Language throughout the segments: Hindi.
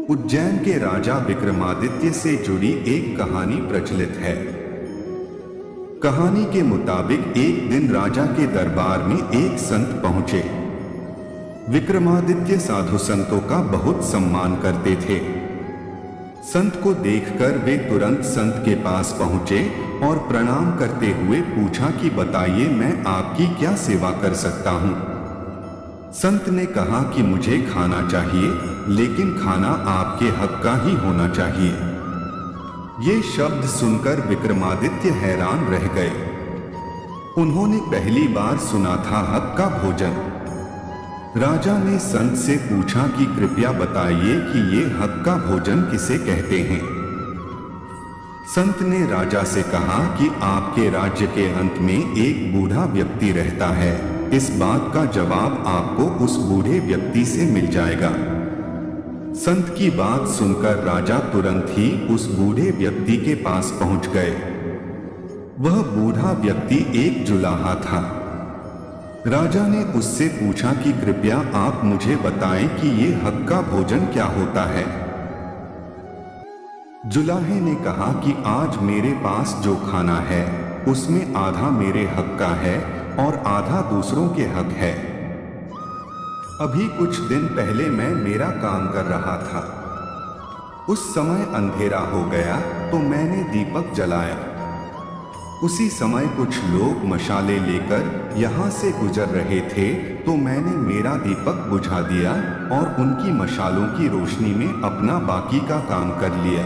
उज्जैन के राजा विक्रमादित्य से जुड़ी एक कहानी प्रचलित है। कहानी के मुताबिक एक दिन राजा के दरबार में एक संत पहुंचे। विक्रमादित्य साधु संतों का बहुत सम्मान करते थे। संत को देखकर वे तुरंत संत के पास पहुंचे और प्रणाम करते हुए पूछा कि बताइए मैं आपकी क्या सेवा कर सकता हूं। संत ने कहा कि मुझे खाना चाहिए, लेकिन खाना आपके हक का ही होना चाहिए। ये शब्द सुनकर विक्रमादित्य हैरान रह गए। उन्होंने पहली बार सुना था हक का भोजन। राजा ने संत से पूछा कि कृपया बताइए कि ये हक का भोजन किसे कहते हैं। संत ने राजा से कहा कि आपके राज्य के अंत में एक बूढ़ा व्यक्ति रहता है। इस बात का जवाब आपको उस बूढ़े व्यक्ति से मिल जाएगा। संत की बात सुनकर राजा तुरंत ही उस बूढ़े व्यक्ति के पास पहुंच गए। वह बूढ़ा व्यक्ति एक जुलाहा था। राजा ने उससे पूछा कि कृपया आप मुझे बताएं कि ये हक का भोजन क्या होता है। जुलाहे ने कहा कि आज मेरे पास जो खाना है उसमें आधा मेरे हक का है और आधा दूसरों के हक है। अभी कुछ दिन पहले मैं मेरा काम कर रहा था। उस समय अंधेरा हो गया तो मैंने दीपक जलाया। उसी समय कुछ लोग मशाले लेकर यहाँ से गुजर रहे थे तो मैंने मेरा दीपक बुझा दिया और उनकी मशालों की रोशनी में अपना बाकी का काम कर लिया।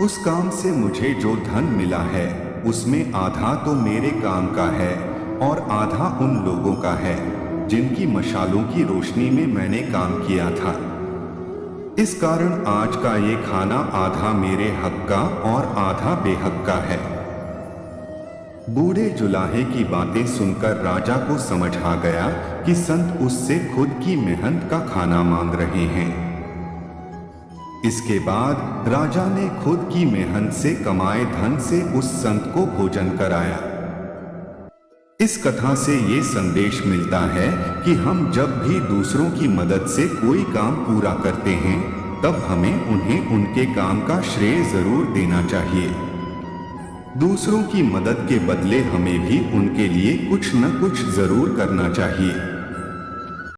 उस काम से मुझे जो धन मिला है उसमें आधा तो मेरे काम का है और आधा उन लोगों का है जिनकी मशालों की रोशनी में मैंने काम किया था। इस कारण आज का ये खाना आधा मेरे हक का और आधा बेहक का है। बूढ़े जुलाहे की बातें सुनकर राजा को समझ आ गया कि संत उससे खुद की मेहनत का खाना मांग रहे हैं। इसके बाद राजा ने खुद की मेहनत से कमाए धन से उस संत को भोजन कराया। इस कथा से ये संदेश मिलता है कि हम जब भी दूसरों की मदद से कोई काम पूरा करते हैं तब हमें उन्हें उनके काम का श्रेय जरूर देना चाहिए। दूसरों की मदद के बदले हमें भी उनके लिए कुछ न कुछ जरूर करना चाहिए।